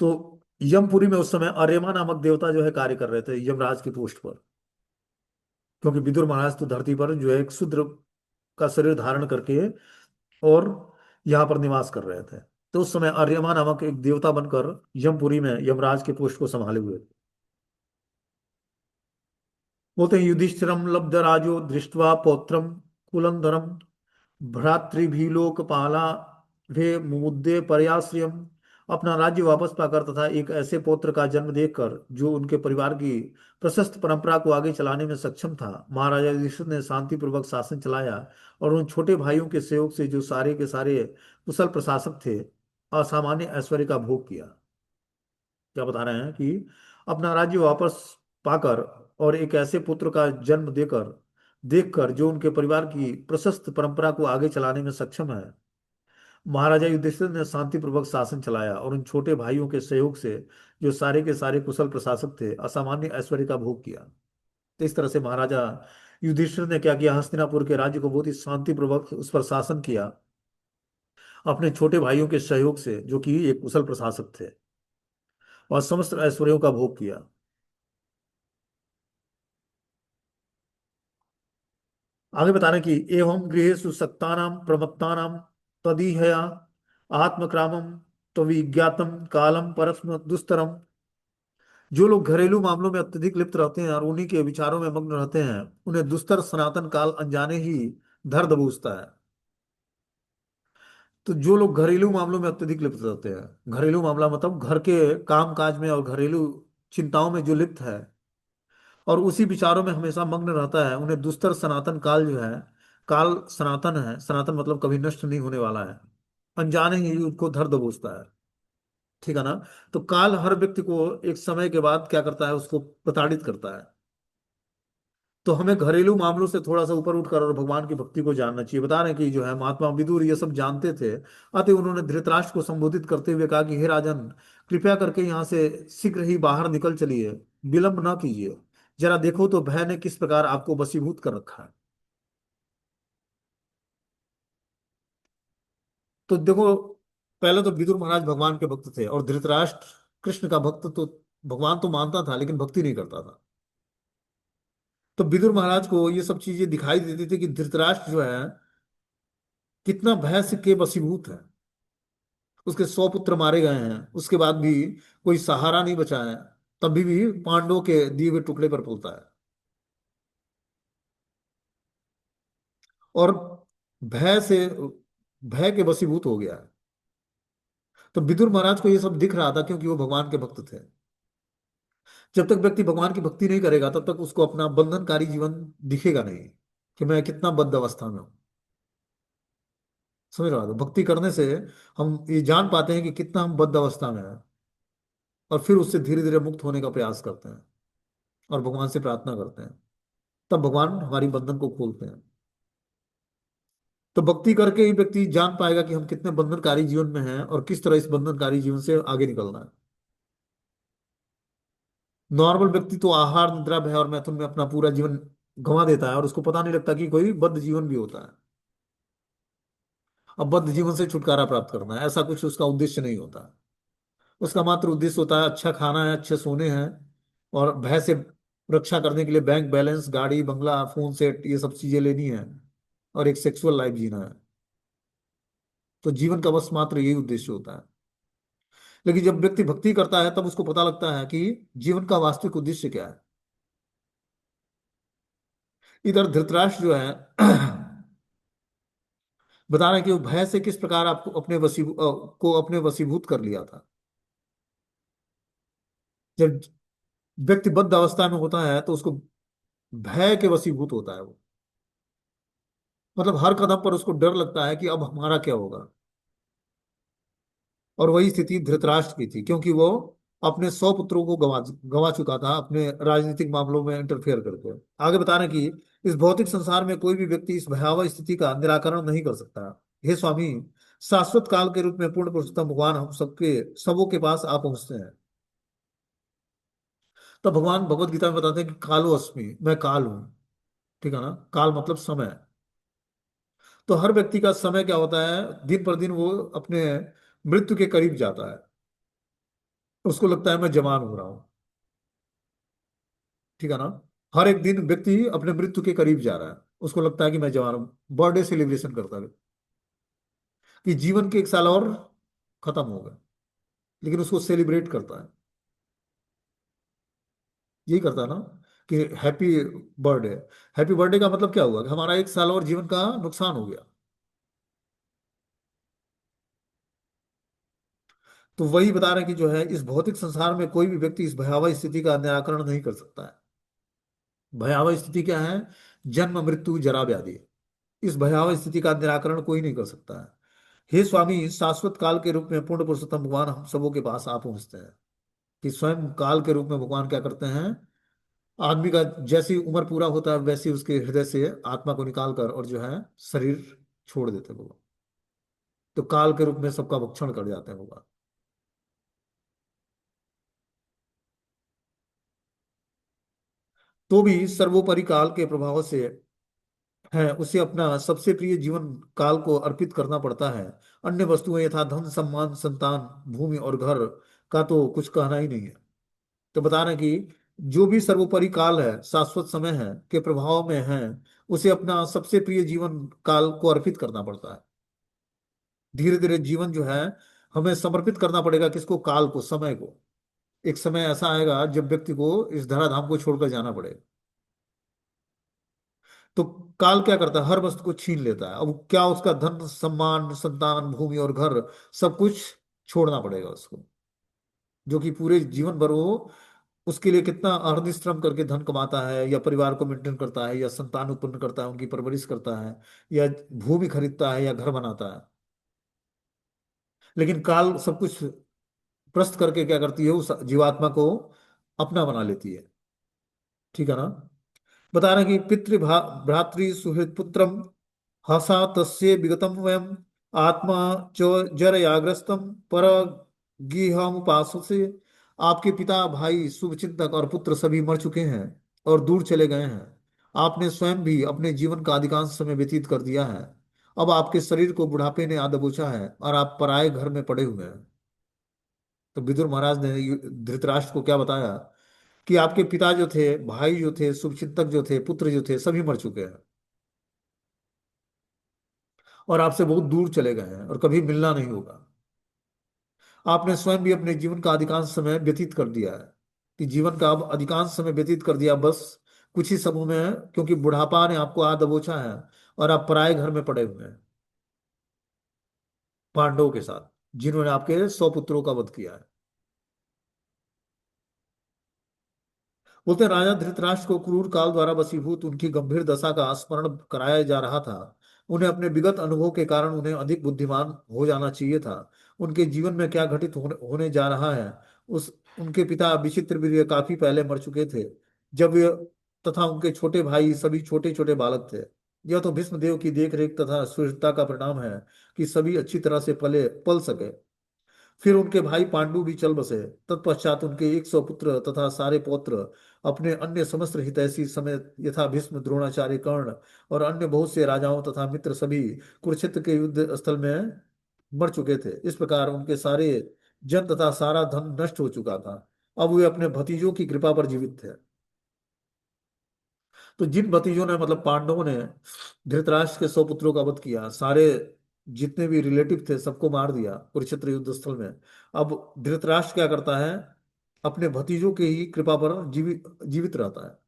तो यमपुरी में उस समय अरेमा नामक देवता जो है कार्य कर रहे थे यमराज की पोस्ट पर। क्योंकि विदुर महाराज तो धरती पर जो है एक शूद्र का शरीर धारण करके और यहाँ पर निवास कर रहे थे। तो उस समय अर्यमा नामक एक देवता बनकर यमपुरी में यमराज के पोस्ट को संभाले हुए थे। बोलते हैं युधिष्ठिरम लब्ध राजो दृष्ट्वा पौत्रम कुलंधरम भ्रातृभिलोकपाला वे मुद्दे परयाश्रियम। अपना राज्य वापस पाकर तथा एक ऐसे पौत्र का जन्म देखकर जो उनके परिवार की प्रशस्त परंपरा को आगे चलाने में सक्षम था, महाराजा युधिष्ठिर ने शांतिपूर्वक शासन चलाया और उन छोटे भाइयों के सहयोग से जो सारे के सारे कुशल प्रशासक थे, असामान्य ऐश्वर्य का भोग किया। क्या बता रहे हैं कि अपना राज्य वापस पाकर और एक ऐसे पुत्र का जन्म देकर देखकर जो उनके परिवार की प्रशस्त परंपरा को आगे चलाने में सक्षम है, महाराजा युधिष्ठिर ने शांतिपूर्वक शासन चलाया और उन छोटे भाइयों के सहयोग से जो सारे के सारे कुशल प्रशासक थे, असामान्य ऐश्वर्य का भोग किया। तो इस तरह से महाराजा युधिष्ठिर ने क्या किया, हस्तिनापुर के राज्य को बहुत ही शांतिपूर्वक उस पर शासन किया, अपने छोटे भाइयों के सहयोग से जो कि एक कुशल प्रशासक थे, और समस्त ऐश्वर्यों का भोग किया। आगे बता रहे हैं कि एवं गृहेषु सक्तानां प्रमत्तानां तदीहया आत्मक्रामं तविज्ञातम कालम परस्म दुस्तरम। जो लोग घरेलू मामलों में अत्यधिक लिप्त रहते हैं और उन्हीं के विचारों में मग्न रहते हैं, उन्हें दुस्तर सनातन काल अनजाने ही धर दबोचता है। तो जो लोग घरेलू मामलों में अत्यधिक लिप्त रहते हैं, घरेलू मामला मतलब घर के काम काज में और घरेलू चिंताओं में जो लिप्त है और उसी विचारों में हमेशा मग्न रहता है, उन्हें दुस्तर सनातन काल जो है, काल सनातन है, सनातन मतलब कभी नष्ट नहीं होने वाला है, अनजाने ही उसको धर दबोचता है। ठीक है ना। तो काल हर व्यक्ति को एक समय के बाद क्या करता है, उसको प्रताड़ित करता है। तो हमें घरेलू मामलों से थोड़ा सा ऊपर उठकर और भगवान की भक्ति को जानना चाहिए। बता रहे हैं कि जो है महात्मा विदुर ये सब जानते थे, अतः उन्होंने धृतराष्ट्र को संबोधित करते हुए कहा कि हे राजन, कृपया करके यहाँ से शीघ्र ही बाहर निकल चलिए, विलंब ना कीजिए। जरा देखो तो भय ने किस प्रकार आपको वशीभूत कर रखा है। तो देखो, पहले तो विदुर महाराज भगवान के भक्त थे और धृतराष्ट्र कृष्ण का भक्त, तो भगवान तो मानता था लेकिन भक्ति नहीं करता था। तो विदुर महाराज को ये सब चीजें दिखाई देती थी कि धृतराष्ट्र जो है कितना भय से के वशीभूत है। उसके 100 पुत्र मारे गए हैं, उसके बाद भी कोई सहारा नहीं बचा है, तभी भी पांडवों के दिए हुए टुकड़े पर बोलता है और भय से, भय के वशीभूत हो गया है। तो विदुर महाराज को ये सब दिख रहा था क्योंकि वो भगवान के भक्त थे। जब तक व्यक्ति भगवान की भक्ति नहीं करेगा तब तक उसको अपना बंधनकारी जीवन दिखेगा नहीं, कि मैं कितना बद्ध अवस्था में हूँ। समझ रहा हो? भक्ति करने से हम ये जान पाते हैं कि कितना हम बद्ध अवस्था में हैं, और फिर उससे धीरे धीरे मुक्त होने का प्रयास करते हैं और भगवान से प्रार्थना करते हैं। तब भगवान हमारी बंधन को खोलते हैं। तो भक्ति करके ही व्यक्ति जान पाएगा कि हम कितने बंधनकारी जीवन में हैं और किस तरह इस बंधनकारी जीवन से आगे निकलना है। नॉर्मल व्यक्ति तो आहार निद्रा भय और मैथुन में अपना पूरा जीवन गंवा देता है और उसको पता नहीं लगता कि कोई बद्ध जीवन भी होता है। अब बद्ध जीवन से छुटकारा प्राप्त करना है, ऐसा कुछ उसका उद्देश्य नहीं होता। उसका मात्र उद्देश्य होता है अच्छा खाना है, अच्छे सोने हैं, और भय से रक्षा करने के लिए बैंक बैलेंस, गाड़ी बंगला, फोन सेट, ये सब चीजें लेनी है, और एक सेक्सुअल लाइफ जीना है। तो जीवन का बस मात्र यही उद्देश्य होता है। लेकिन जब व्यक्ति भक्ति करता है तब उसको पता लगता है कि जीवन का वास्तविक उद्देश्य क्या है। इधर धृतराष्ट्र जो है बता रहे हैं कि वो भय से किस प्रकार आपको को अपने वशीभूत कर लिया था। जब व्यक्ति बद्ध अवस्था में होता है तो उसको भय के वशीभूत होता है वो। मतलब हर कदम पर उसको डर लगता है कि अब हमारा क्या होगा। और वही स्थिति धृतराष्ट्र की थी, क्योंकि वो अपने 100 पुत्रों को गवा गवा चुका था अपने राजनीतिक मामलों में इंटरफेयर करके। आगे बता रहे हैं कि इस भौतिक संसार में कोई भी व्यक्ति इस भयावह स्थिति का निराकरण नहीं कर सकता। हे स्वामी, शाश्वत काल के रूप में पूर्ण पुरुषोत्तम भगवान हम सबके सबों के पास आ पहुंचते हैं। तो भगवान भगवत गीता में बताते हैं कि कालो अस्मि, मैं काल हूं। ठीक है ना, काल मतलब समय। तो हर व्यक्ति का समय क्या होता है, दिन पर दिन वो अपने मृत्यु के करीब जाता है। उसको लगता है मैं जवान हो रहा हूँ। ठीक है ना। हर एक दिन व्यक्ति अपने मृत्यु के करीब जा रहा है, उसको लगता है कि मैं जवान हूँ, बर्थडे सेलिब्रेशन करता है कि जीवन के 1 साल और खत्म होगा, लेकिन उसको सेलिब्रेट करता है। यही करता है ना कि हैप्पी बर्थडे। हैप्पी बर्थडे का मतलब क्या हुआ कि हमारा 1 साल और जीवन का नुकसान हो गया। तो वही बता रहे हैं कि जो है इस भौतिक संसार में कोई भी व्यक्ति इस भयावह स्थिति का निराकरण नहीं कर सकता है। भयावह स्थिति क्या है? जन्म मृत्यु जरा व्याधि। इस भयावह स्थिति का निराकरण कोई नहीं कर सकता है। हे स्वामी, शाश्वत काल के रूप में पूर्ण पुरुषोत्तम भगवान हम सबों के पास आ पहुंचते हैं। कि स्वयं काल के रूप में भगवान क्या करते हैं, आदमी का जैसी उम्र पूरा होता है वैसे उसके हृदय से आत्मा को निकाल कर और जो है शरीर छोड़ देते हैं भगवान। तो काल के रूप में सबका भक्षण कर जाते हैं भगवान। तो भी सर्वोपरि काल के प्रभाव से है उसे अपना सबसे प्रिय जीवन काल को अर्पित करना पड़ता है। अन्य वस्तुएं यथा धन सम्मान संतान भूमि और घर का तो कुछ कहना ही नहीं है। तो बता रहे हैं कि जो भी सर्वोपरि काल है, शाश्वत समय है के प्रभाव में है, उसे अपना सबसे प्रिय जीवन काल को अर्पित करना पड़ता है। धीरे धीरे जीवन जो है हमें समर्पित करना पड़ेगा, किसको? काल को, समय को। एक समय ऐसा आएगा जब व्यक्ति को इस धराधाम को छोड़कर जाना पड़ेगा। तो काल क्या करता है? हर वस्तु को छीन लेता है। अब क्या उसका धन सम्मान संतान भूमि और घर सब कुछ छोड़ना पड़ेगा उसको, जो कि पूरे जीवन भर वो उसके लिए कितना अहर्निश श्रम करके धन कमाता है, या परिवार को मेंटेन करता है, या संतान उत्पन्न करता है, उनकी परवरिश करता है, या भूमि खरीदता है, या घर बनाता है। लेकिन काल सब कुछ प्रस्त करके क्या करती है, उस जीवात्मा को अपना बना लेती है। ठीक है ना। बता रहे हैं कि पितृ भ्रातृ सुहृद पुत्रम हसा तस्य विगतम वयम आत्मा च जरयाग्रस्तम पर से। आपके पिता भाई शुभचिंतक और पुत्र सभी मर चुके हैं और दूर चले गए हैं। आपने स्वयं भी अपने जीवन का अधिकांश समय व्यतीत कर दिया है। अब आपके शरीर को बुढ़ापे ने आ दबोचा है और आप पराये घर में पड़े हुए हैं। तो विदुर महाराज ने धृतराष्ट्र को क्या बताया कि आपके पिता जो थे, भाई जो थे, शुभचिंतक जो थे, पुत्र जो थे, सभी मर चुके हैं और आपसे बहुत दूर चले गए हैं और कभी मिलना नहीं होगा। आपने स्वयं भी अपने जीवन का अधिकांश समय व्यतीत कर दिया है। कि जीवन का अब अधिकांश समय व्यतीत कर दिया बस कुछ ही समूह में है, क्योंकि बुढ़ापा ने आपको आ दबोचा है और आप पराये घर में पड़े हुए हैं पांडवों के साथ, जिन्होंने आपके 100 पुत्रों का वध किया है। बोलते हैं, राजा धृतराष्ट्र को क्रूर काल द्वारा वशीभूत उनकी गंभीर दशा का स्मरण कराया जा रहा था। उन्हें अपने विगत अनुभव के कारण उन्हें अधिक बुद्धिमान हो जाना चाहिए था। उनके जीवन में क्या घटित होने जा रहा है, उस उनके पिता विचित्र वीर्य काफी पहले मर चुके थे, जब वे तथा उनके छोटे भाई सभी छोटे छोटे बालक थे। यह तो भीष्मदेव की देखरेख तथा सुहृदता का परिणाम है कि सभी अच्छी तरह से पल सके। फिर उनके भाई पांडु भी चल बसे। तत्पश्चात उनके 100 पुत्र तथा सारे पौत्र अपने अन्य समस्त हितैषी समेत यथा भीष्म द्रोणाचार्य कर्ण और अन्य बहुत से राजाओं तथा मित्र सभी कुरुक्षेत्र के युद्ध स्थल में मर चुके थे। इस प्रकार उनके सारे जन तथा सारा धन नष्ट हो चुका था। अब वे अपने भतीजों की कृपा पर जीवित थे। तो जिन भतीजों ने मतलब पांडवों ने धृतराष्ट्र के 100 पुत्रों का वध किया, सारे जितने भी रिलेटिव थे सबको मार दिया कुरुक्षेत्र युद्ध स्थल में। अब धृतराष्ट्र क्या करता है, अपने भतीजों के ही कृपा पर जीवित जीवित रहता है,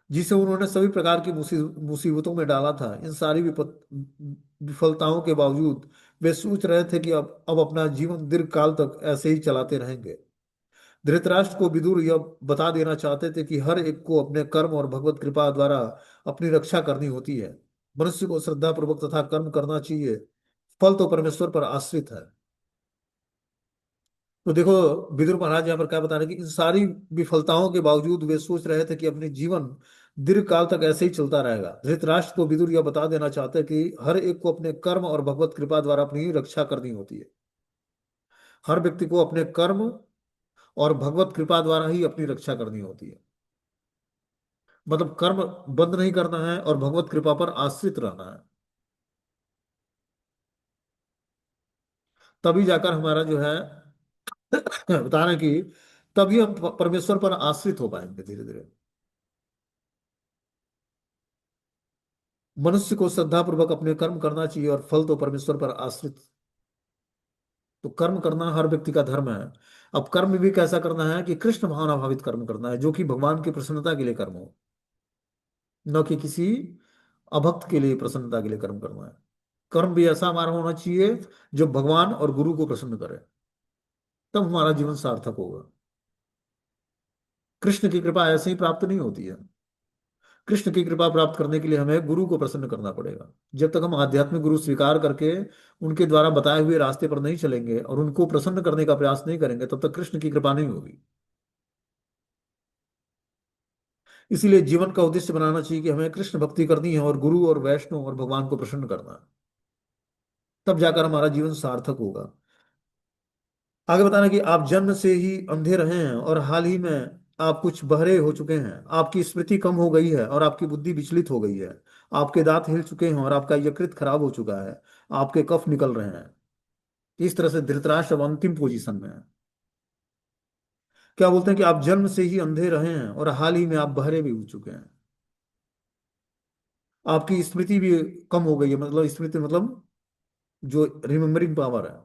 जिसे उन्होंने सभी प्रकार की मुसीबतों में डाला था। इन सारी विफलताओं के बावजूद वे सोच रहे थे कि अब अपना जीवन दीर्घ काल तक ऐसे ही चलाते रहेंगे। धृतराष्ट्र को विदुर यह बता देना चाहते थे कि हर एक को अपने कर्म और भगवत कृपा द्वारा अपनी रक्षा करनी होती है। मनुष्य को श्रद्धा पूर्वक तथा कर्म करना चाहिए, फल तो परमेश्वर पर आश्रित है। तो देखो, विदुर महाराज यहाँ पर क्या बता रहे हैं कि इन सारी विफलताओं के बावजूद वे सोच रहे थे कि अपने जीवन दीर्घ काल तक ऐसे ही चलता रहेगा। धृतराष्ट्र को विदुर यह बता देना चाहते हैं कि हर एक को अपने कर्म और भगवत कृपा द्वारा अपनी रक्षा करनी होती है। हर व्यक्ति को अपने कर्म और भगवत कृपा द्वारा ही अपनी रक्षा करनी होती है। मतलब कर्म बंद नहीं करना है और भगवत कृपा पर आश्रित रहना है, तभी जाकर हमारा जो है बता रहे हैं कि तभी हम परमेश्वर पर आश्रित हो पाएंगे धीरे धीरे। मनुष्य को श्रद्धा पूर्वक अपने कर्म करना चाहिए और फल तो परमेश्वर पर आश्रित। तो कर्म करना हर व्यक्ति का धर्म है। अब कर्म भी कैसा करना है कि कृष्ण भावना भावित कर्म करना है, जो कि भगवान की प्रसन्नता के लिए कर्म हो, न कि किसी अभक्त के लिए प्रसन्नता के लिए कर्म करना है। कर्म भी ऐसा हमारा होना चाहिए जो भगवान और गुरु को प्रसन्न करे, तब हमारा जीवन सार्थक होगा। कृष्ण की कृपा ऐसे ही प्राप्त नहीं होती है। कृष्ण की कृपा प्राप्त करने के लिए हमें गुरु को प्रसन्न करना पड़ेगा। जब तक हम आध्यात्मिक गुरु स्वीकार करके उनके द्वारा बताए हुए रास्ते पर नहीं चलेंगे और उनको प्रसन्न करने का प्रयास नहीं करेंगे, तब तक कृष्ण की कृपा नहीं होगी। इसीलिए जीवन का उद्देश्य बनाना चाहिए कि हमें कृष्ण भक्ति करनी है और गुरु और वैष्णव और भगवान को प्रसन्न करना है, तब जाकर हमारा जीवन सार्थक होगा। आगे बताना कि आप जन्म से ही अंधे रहे हैं और हाल ही में आप कुछ बहरे हो चुके हैं। आपकी स्मृति कम हो गई है और आपकी बुद्धि विचलित हो गई है। आपके दांत हिल चुके हैं और आपका यकृत खराब हो चुका है। आपके कफ निकल रहे हैं। इस तरह से धृतराष्ट्र अब अंतिम पोजीशन में है। क्या बोलते हैं कि आप जन्म से ही अंधे रहे हैं और हाल ही में आप बहरे भी हो चुके हैं। आपकी स्मृति भी कम हो गई है, मतलब स्मृति मतलब जो रिमेम्बरिंग पावर है,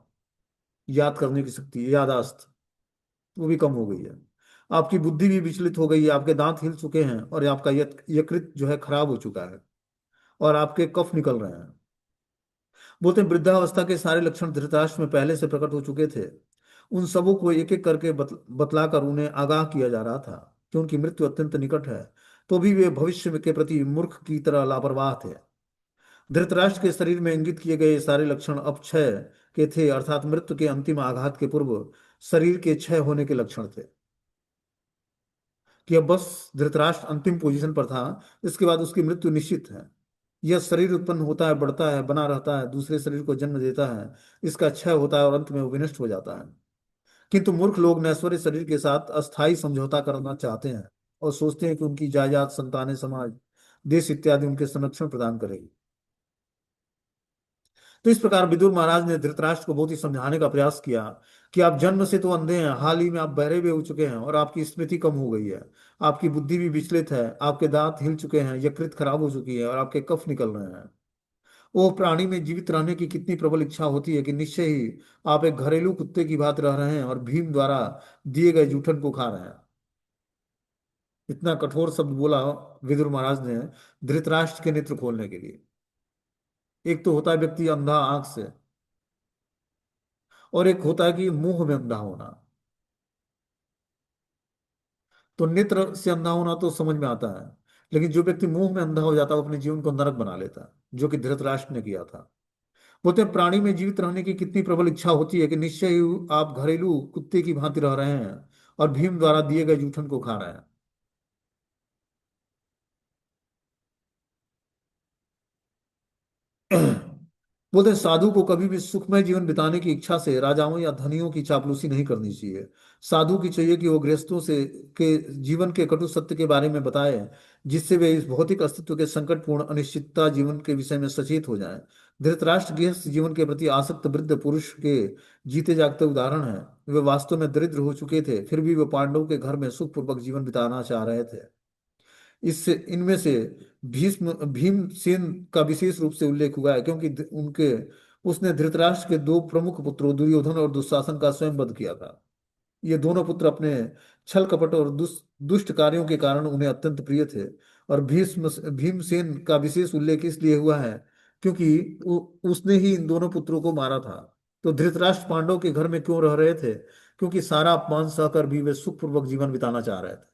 याद करने की शक्ति, यादाश्त, वो भी कम हो गई है। आपकी बुद्धि भी विचलित हो गई है। आपके दांत हिल चुके हैं और आपका यकृत जो है खराब हो चुका है और आपके कफ निकल रहे हैं। बोलते हैं वृद्धावस्था के सारे लक्षण धृतराष्ट्र में पहले से प्रकट हो चुके थे। उन सबों को एक एक करके बतलाकर उन्हें आगाह किया जा रहा था कि उनकी मृत्यु अत्यंत निकट है। तो भी वे भविष्य के प्रति मूर्ख की तरह लापरवाह थे। धृतराष्ट्र के शरीर में इंगित किए गए सारे लक्षण अब क्षय के थे, अर्थात मृत्यु के अंतिम आघात के पूर्व शरीर के क्षय होने के लक्षण थे। कि अब बस धृतराष्ट्र अंतिम पोजीशन पर था, इसके बाद उसकी मृत्यु निश्चित है। यह शरीर उत्पन्न होता है, बढ़ता है, बना रहता है, दूसरे शरीर को जन्म देता है, इसका क्षय होता है और अंत में वो विनष्ट हो जाता है। किंतु मूर्ख लोग नश्वर शरीर के साथ अस्थायी समझौता करना चाहते हैं और सोचते हैं कि उनकी जायदाद, संतानें, समाज, देश इत्यादि उनके संरक्षण प्रदान करेगी। तो इस प्रकार विदुर महाराज ने धृतराष्ट्र को बहुत ही समझाने का प्रयास किया कि आप जन्म से तो अंधे हैं, हाल ही में आप बहरे भी हो चुके हैं और आपकी स्मृति कम हो गई है। आपकी बुद्धि भी विचलित है। आपके दांत हिल चुके हैं, यकृत खराब हो चुकी है और आपके कफ निकल रहे हैं। वो प्राणी में जीवित रहने की कितनी प्रबल इच्छा होती है कि निश्चय ही आप एक घरेलू कुत्ते की बात रह रहे हैं और भीम द्वारा दिए गए जूठन को खा रहे हैं। इतना कठोर शब्द बोला विदुर महाराज ने धृतराष्ट्र के नेत्र खोलने के लिए। एक तो होता है व्यक्ति अंधा आंख से, और एक होता है कि मुंह में अंधा होना। तो नेत्र से अंधा होना तो समझ में आता है, लेकिन जो व्यक्ति मुंह में अंधा हो जाता है वो अपने जीवन को नरक बना लेता है, जो कि धृतराष्ट्र ने किया था। बोलते हैं प्राणी में जीवित रहने की कितनी प्रबल इच्छा होती है कि निश्चय ही आप घरेलू कुत्ते की भांति रह रहे हैं और भीम द्वारा दिए गए जूठन को खा रहे हैं। बोलते हैं साधु को कभी भी सुखमय जीवन बिताने की इच्छा से राजाओं या धनियों की चापलूसी नहीं करनी चाहिए। साधु की चाहिए कि वो गृहस्थों से के जीवन के कटु सत्य के बारे में बताए, जिससे वे इस भौतिक अस्तित्व के संकटपूर्ण अनिश्चितता जीवन के विषय में सचेत हो जाएं। धृतराष्ट्र गृहस्थ जीवन के प्रति आसक्त वृद्ध पुरुष के जीते जागते उदाहरण है। वे वास्तव में दरिद्र हो चुके थे, फिर भी वे पांडवों के घर में सुखपूर्वक जीवन बिताना चाह रहे थे। इससे इनमें से भीमसेन का विशेष रूप से उल्लेख हुआ है, क्योंकि उनके उसने धृतराष्ट्र के दो प्रमुख पुत्रों दुर्योधन और दुशासन का स्वयं वध किया था। ये दोनों पुत्र अपने छल कपट और दुष्ट कार्यों के कारण उन्हें अत्यंत प्रिय थे। और भीमसेन का विशेष उल्लेख इसलिए हुआ है क्योंकि उसने ही इन दोनों पुत्रों को मारा था। तो धृतराष्ट्र पांडव के घर में क्यों रह रहे थे? क्योंकि सारा अपमान सहकर भी वे सुखपूर्वक जीवन बिताना चाह रहे थे।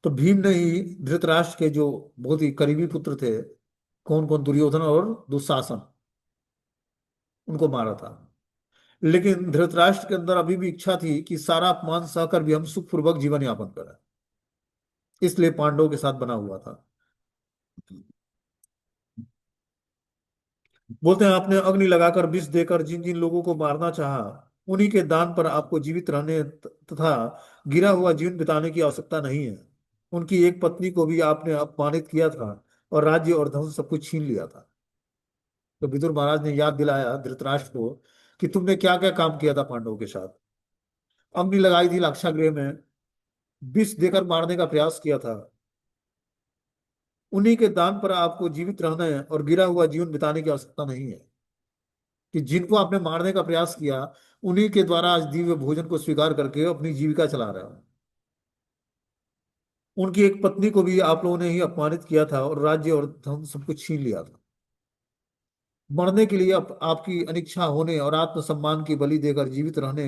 तो भीम ने ही धृतराष्ट्र के जो बहुत ही करीबी पुत्र थे, कौन कौन, दुर्योधन और दुशासन, उनको मारा था। लेकिन धृतराष्ट्र के अंदर अभी भी इच्छा थी कि सारा अपमान सहकर भी हम सुखपूर्वक जीवन यापन करें, इसलिए पांडवों के साथ बना हुआ था। बोलते हैं आपने अग्नि लगाकर विष देकर जिन जिन लोगों को मारना चाहा, उन्हीं के दान पर आपको जीवित रहने तथा गिरा हुआ जीवन बिताने की आवश्यकता नहीं है। उनकी एक पत्नी को भी आपने अपमानित किया था और राज्य और धन सब कुछ छीन लिया था। तो विदुर महाराज ने याद दिलाया धृतराष्ट्र को कि तुमने क्या क्या काम किया था पांडवों के साथ। अग्नि लगाई थी लाक्षागृह में, विष देकर मारने का प्रयास किया था, उन्हीं के दान पर आपको जीवित रहना है और गिरा हुआ जीवन बिताने की आवश्यकता नहीं है। कि जिनको आपने मारने का प्रयास किया, उन्हीं के द्वारा आज दिव्य भोजन को स्वीकार करके अपनी जीविका चला रहा है। उनकी एक पत्नी को भी आप लोगों ने ही अपमानित किया था और राज्य और धन सब कुछ छीन लिया था। मरने के लिए आपकी अनिच्छा होने और आत्मसम्मान की बलि देकर जीवित रहने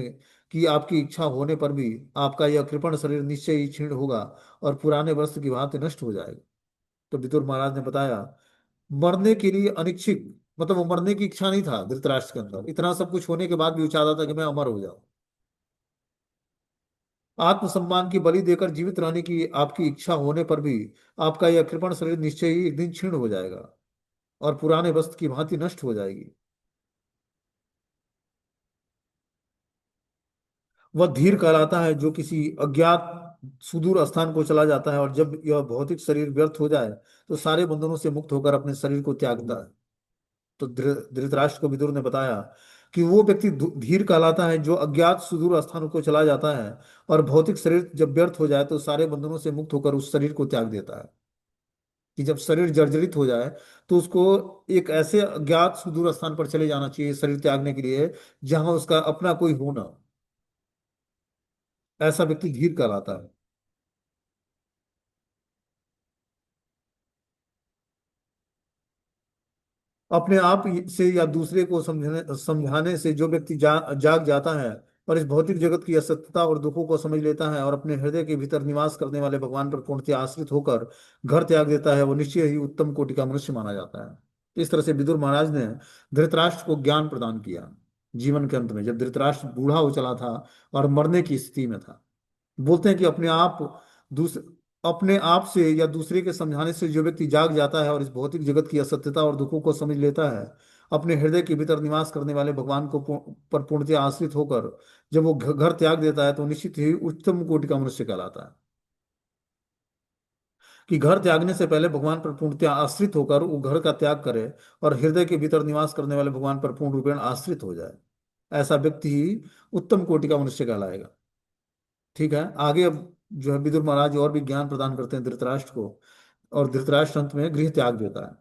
की आपकी इच्छा होने पर भी आपका यह कृपण शरीर निश्चय ही क्षीण होगा और पुराने वस्त्र की भांति नष्ट हो जाएगा। तो विदुर महाराज ने बताया, मरने के लिए अनिच्छिक मतलब वो मरने की इच्छा नहीं था धृतराष्ट्र के अंदर, इतना सब कुछ होने के बाद भी वो चाहता था कि मैं अमर हो जाऊं। आत्मसम्मान की बलि देकर जीवित रहने की आपकी इच्छा होने पर भी आपका यह कृपण शरीर निश्चय ही एक दिन क्षीण हो जाएगा और पुराने वस्त्र की भांति नष्ट हो जाएगी। वह धीर कहलाता है जो किसी अज्ञात सुदूर स्थान को चला जाता है, और जब यह भौतिक शरीर व्यर्थ हो जाए तो सारे बंधनों से मुक्त होकर अपने शरीर को त्यागता है। तो धृतराष्ट्र को विदुर ने बताया कि वो व्यक्ति धीर कहलाता है जो अज्ञात सुदूर स्थानों को चला जाता है, और भौतिक शरीर जब व्यर्थ हो जाए तो सारे बंधनों से मुक्त होकर उस शरीर को त्याग देता है। कि जब शरीर जर्जरित हो जाए तो उसको एक ऐसे अज्ञात सुदूर स्थान पर चले जाना चाहिए शरीर त्यागने के लिए, जहां उसका अपना कोई हो ना। ऐसा व्यक्ति धीर कहलाता है। अपने आप से या दूसरे को समझने समझाने से जो व्यक्ति जाग जाता है और इस भौतिक जगत की असत्यता और दुखों को समझ लेता है और अपने हृदय के भीतर निवास करने वाले भगवान पर पूर्णतः आश्रित होकर घर त्याग देता है, वो निश्चय ही उत्तम कोटि का मनुष्य माना जाता है। तो इस तरह से विदुर महाराज ने धृतराष्ट्र को ज्ञान प्रदान किया। जीवन के अंत में जब धृतराष्ट्र बूढ़ा हो चला था और मरने की स्थिति में था, बोलते हैं कि दूस अपने आप से या दूसरे के समझाने से जो व्यक्ति जाग जाता है और इस भौतिक जगत की असत्यता और दुखों को समझ लेता है, अपने हृदय के भीतर निवास करने वाले भगवान को पर पूर्णतः आश्रित होकर जब वो घर त्याग देता है तो निश्चित ही उच्चतम कोटि का मनुष्य कहलाता है। कि घर त्यागने से पहले भगवान पर पूर्णतः आश्रित होकर वो घर का त्याग करे और हृदय के भीतर निवास करने वाले भगवान पर पूर्ण रूपेण आश्रित हो जाए, ऐसा व्यक्ति ही उत्तम कोटि का मनुष्य कहलाएगा। ठीक है, आगे अब जो है विदुर महाराज और भी ज्ञान प्रदान करते हैं धृतराष्ट्र को, और धृतराष्ट्र अंत में गृह त्याग देता है।